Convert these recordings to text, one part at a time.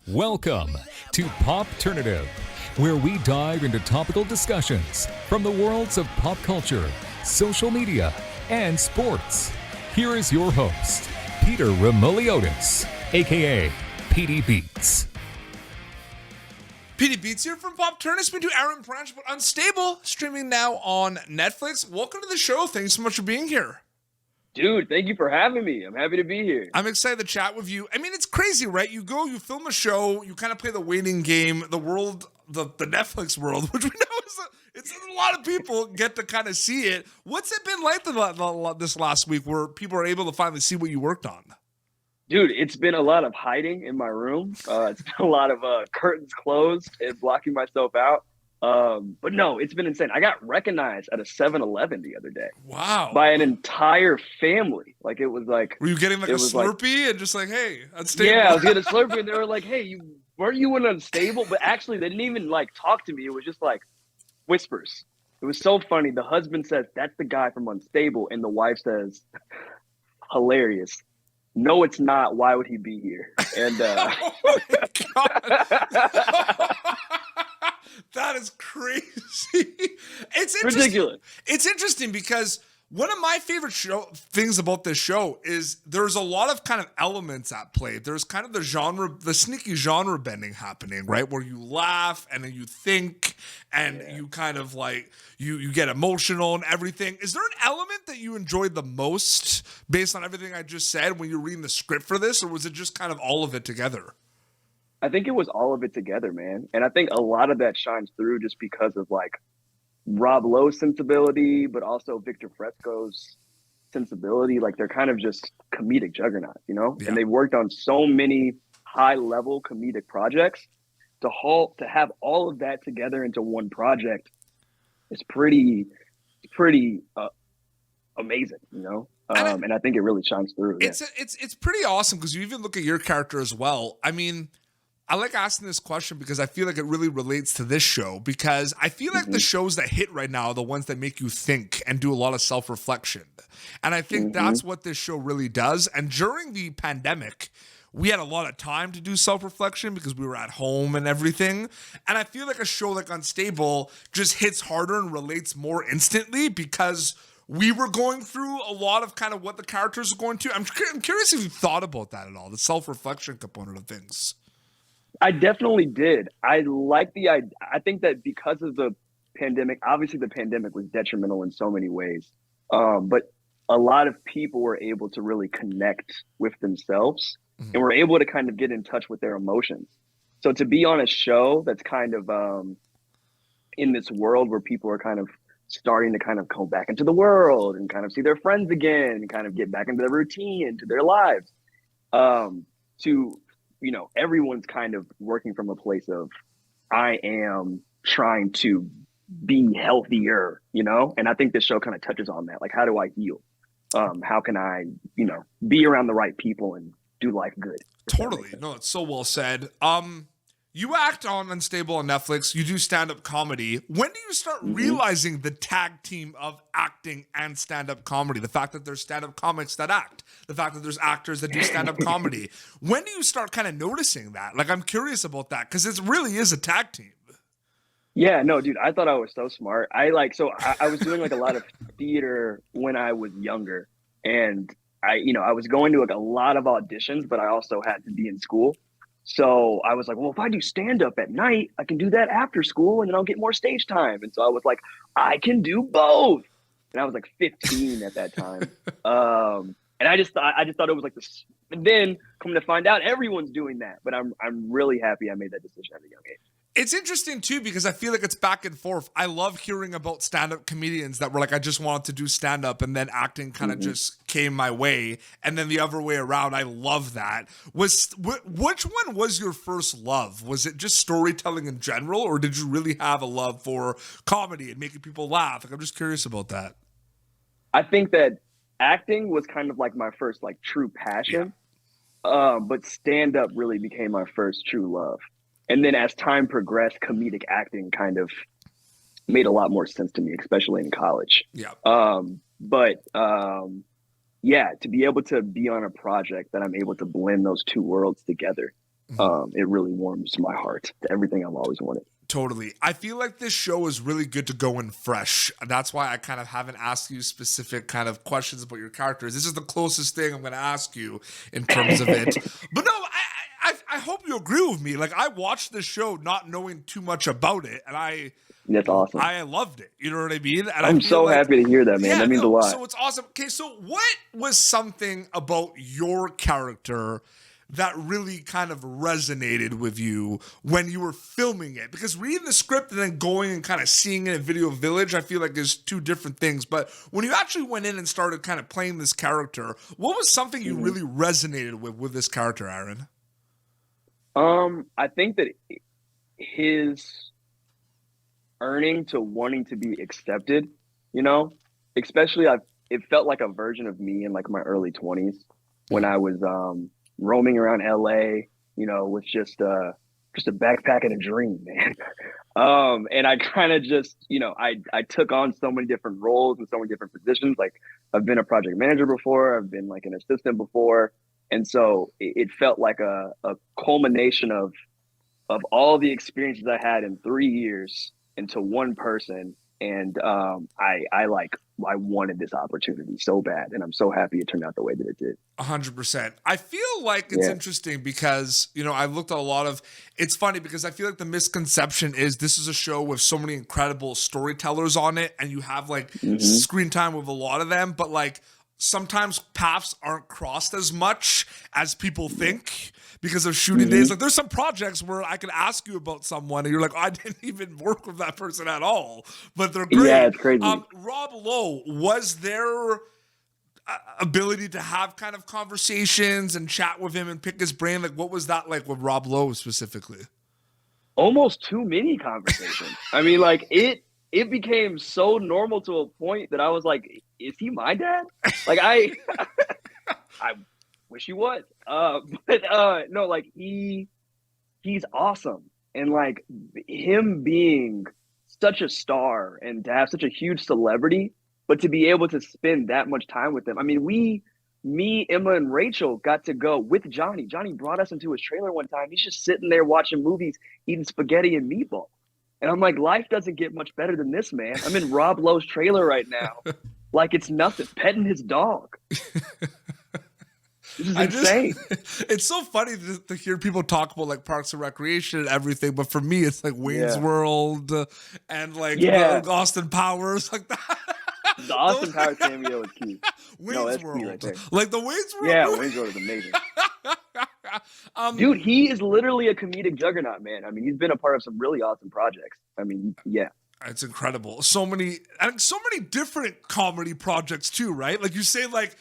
Welcome to Popternative, where we dive into topical discussions from the worlds of pop culture, social media, and sports. Here is your host, Peter Remoliotis, aka PD Beats. PD Beats here from Popternative. We do Aaron Branch, but Unstable, streaming now on Netflix. Welcome to the show. Thanks so much for being here. Dude, thank you for having me. I'm happy to be here. I'm excited to chat with you. I mean, it's crazy, right? You go, you film a show, you kind of play the waiting game, the world, the Netflix world, which we know it's a lot of people get to kind of see it. What's it been like this last week where people are able to finally see what you worked on? Dude, it's been a lot of hiding in my room. It's been a lot of curtains closed and blocking myself out. But no, it's been insane. I got recognized at a 7-Eleven the other day. Wow. By an entire family. Like, it was like... Were you getting like a Slurpee and just like, hey, Unstable? Yeah, I was getting a Slurpee and they were like, hey, weren't you in Unstable? But actually, they didn't even like talk to me. It was just like whispers. It was so funny. The husband says, that's the guy from Unstable. And the wife says, hilarious. No, it's not. Why would he be here? And oh my God. That is crazy. It's ridiculous. It's interesting because one of my favorite things about this show is there's a lot of kind of elements at play. There's kind of the sneaky genre bending happening, right? Where you laugh and then you think and you kind of like, you get emotional and everything. Is there an element that you enjoyed the most based on everything I just said when you're reading the script for this? Or was it just kind of all of it together? I think it was all of it together, man. And I think a lot of that shines through just because of like Rob Lowe's sensibility, but also Victor Fresco's sensibility. Like, they're kind of just comedic juggernauts, you know? Yeah. And they've worked on so many high level comedic projects. To have all of that together into one project is pretty amazing, you know? And I think it really shines through. It's pretty awesome because you even look at your character as well. I mean, I like asking this question because I feel like it really relates to this show, because I feel like the shows that hit right now are the ones that make you think and do a lot of self-reflection. And I think that's what this show really does. And during the pandemic, we had a lot of time to do self-reflection because we were at home and everything. And I feel like a show like Unstable just hits harder and relates more instantly because we were going through a lot of kind of what the characters are going to. I'm curious if you thought about that at all, the self-reflection component of things. I definitely did. I like the idea. I think that because of the pandemic, obviously the pandemic was detrimental in so many ways. But a lot of people were able to really connect with themselves and were able to kind of get in touch with their emotions. So to be on a show that's kind of in this world where people are kind of starting to kind of come back into the world and kind of see their friends again and kind of get back into their routine, into their lives, you know, everyone's kind of working from a place of, I am trying to be healthier, you know? And I think this show kind of touches on that. Like, how do I heal? How can I, you know, be around the right people and do life good? Totally. No, it's so well said. You act on Unstable on Netflix. You do stand-up comedy. When do you start realizing the tag team of acting and stand-up comedy? The fact that there's stand-up comics that act. The fact that there's actors that do stand-up comedy. When do you start kind of noticing that? Like, I'm curious about that because it really is a tag team. Yeah, no, dude, I thought I was so smart. I was doing like a lot of theater when I was younger. And I was going to like a lot of auditions, but I also had to be in school. So I was like, well, if I do stand-up at night, I can do that after school and then I'll get more stage time. And so I was like, I can do both. And I was like 15 at that time. And I just thought it was like this. And then coming to find out, everyone's doing that. But I'm really happy I made that decision at a young age. It's interesting, too, because I feel like it's back and forth. I love hearing about stand-up comedians that were like, I just wanted to do stand-up, and then acting kind of just came my way, and then the other way around. I love that. Which one was your first love? Was it just storytelling in general, or did you really have a love for comedy and making people laugh? Like, I'm just curious about that. I think that acting was kind of like my first like true passion, but stand-up really became my first true love. And then as time progressed, comedic acting kind of made a lot more sense to me, especially in college. Yeah. Yeah, to be able to be on a project that I'm able to blend those two worlds together it really warms my heart to everything I've always wanted. Totally. I feel like this show is really good to go in fresh. That's why I kind of haven't asked you specific kind of questions about your characters. This is the closest thing I'm going to ask you in terms of it. But no, I hope you agree with me. Like, I watched this show not knowing too much about it, and that's awesome. I loved it. You know what I mean? And I'm so happy to hear that, man. That means a lot. So it's awesome. Okay, so what was something about your character that really kind of resonated with you when you were filming it? Because reading the script and then going and kind of seeing it at Video Village, I feel like is two different things. But when you actually went in and started kind of playing this character, what was something you really resonated with this character, Aaron? I think that his earning to wanting to be accepted, especially it felt like a version of me in like my early 20s when I was roaming around LA, with just a backpack and a dream, man. And I kind of just, I took on so many different roles and so many different positions. Like, I've been a project manager before, I've been like an assistant before. And so it felt like a culmination of all the experiences I had in 3 years into one person. And I wanted this opportunity so bad, and I'm so happy it turned out the way that it did. 100%. I feel like it's interesting because, I've looked at a lot of, it's funny because I feel like the misconception is this is a show with so many incredible storytellers on it, and you have like screen time with a lot of them, but like sometimes paths aren't crossed as much as people think because of shooting days. Like, there's some projects where I could ask you about someone and you're like, oh, I didn't even work with that person at all, but they're great. Yeah, it's crazy. Rob Lowe, was there ability to have kind of conversations and chat with him and pick his brain? Like, what was that like with Rob Lowe specifically? Almost too many conversations. I mean, like, it became so normal to a point that I was like, is he my dad? Like, I wish he was. But no, like, he's awesome. And like, him being such a star and to have such a huge celebrity, but to be able to spend that much time with them. I mean, me, Emma, and Rachel got to go with Johnny. Johnny brought us into his trailer one time. He's just sitting there watching movies, eating spaghetti and meatballs. And I'm like, life doesn't get much better than this, man. I'm in Rob Lowe's trailer right now. Like, it's nothing. Petting his dog. This is insane. It's so funny to hear people talk about like Parks and Recreation and everything, but for me, it's like Wayne's World and like Austin Powers, like that. The Austin Powers cameo is cute. Wayne's World, right there. Like the Wayne's World. Yeah, Wayne's World is amazing. Dude, he is literally a comedic juggernaut, man. I mean, he's been a part of some really awesome projects. I mean, yeah. It's incredible. So many different comedy projects too, right? Like you say, like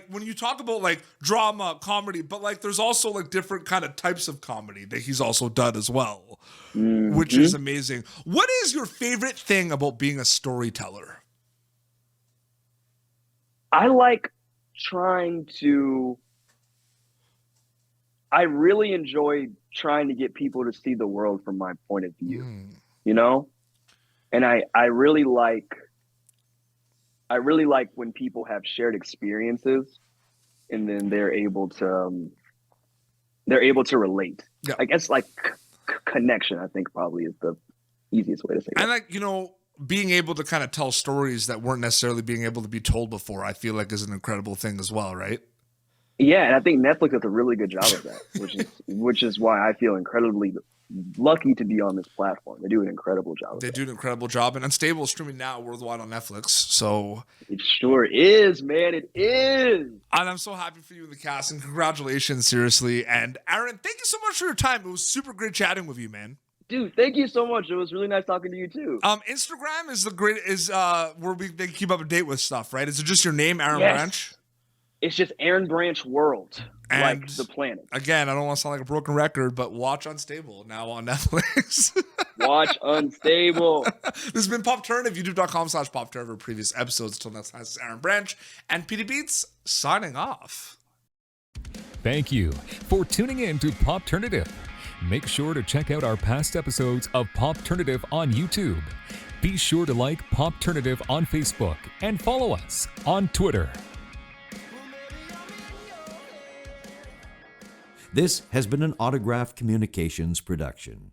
when you talk about like drama, comedy, but like there's also like different kind of types of comedy that he's also done as well, which is amazing. What is your favorite thing about being a storyteller? I really enjoy trying to get people to see the world from my point of view, And I really like when people have shared experiences and then they're able to relate. Yeah. I guess like connection, I think probably is the easiest way to say it. And like, being able to kind of tell stories that weren't necessarily being able to be told before, I feel like is an incredible thing as well, right? Yeah, and I think Netflix does a really good job of that, which is why I feel incredibly lucky to be on this platform. They do an incredible job. They do an incredible job, and Unstable is streaming now worldwide on Netflix. So it sure is, man. It is. And I'm so happy for you in the cast, and congratulations, seriously. And Aaron, thank you so much for your time. It was super great chatting with you, man. Dude, thank you so much. It was really nice talking to you too. Instagram is where they keep up to date with stuff, right? Is it just your name, Aaron Branch? It's just Aaron Branch World, and like the planet. Again, I don't want to sound like a broken record, but watch Unstable now on Netflix. Watch Unstable. This has been Pop Turnitive, youtube.com/Pop Turnitive. Previous episodes. Until next time, this is Aaron Branch and PD Beats signing off. Thank you for tuning in to Pop Turnitive. Make sure to check out our past episodes of Pop Turnitive on YouTube. Be sure to like Pop Turnitive on Facebook and follow us on Twitter. This has been an Autograph Communications production.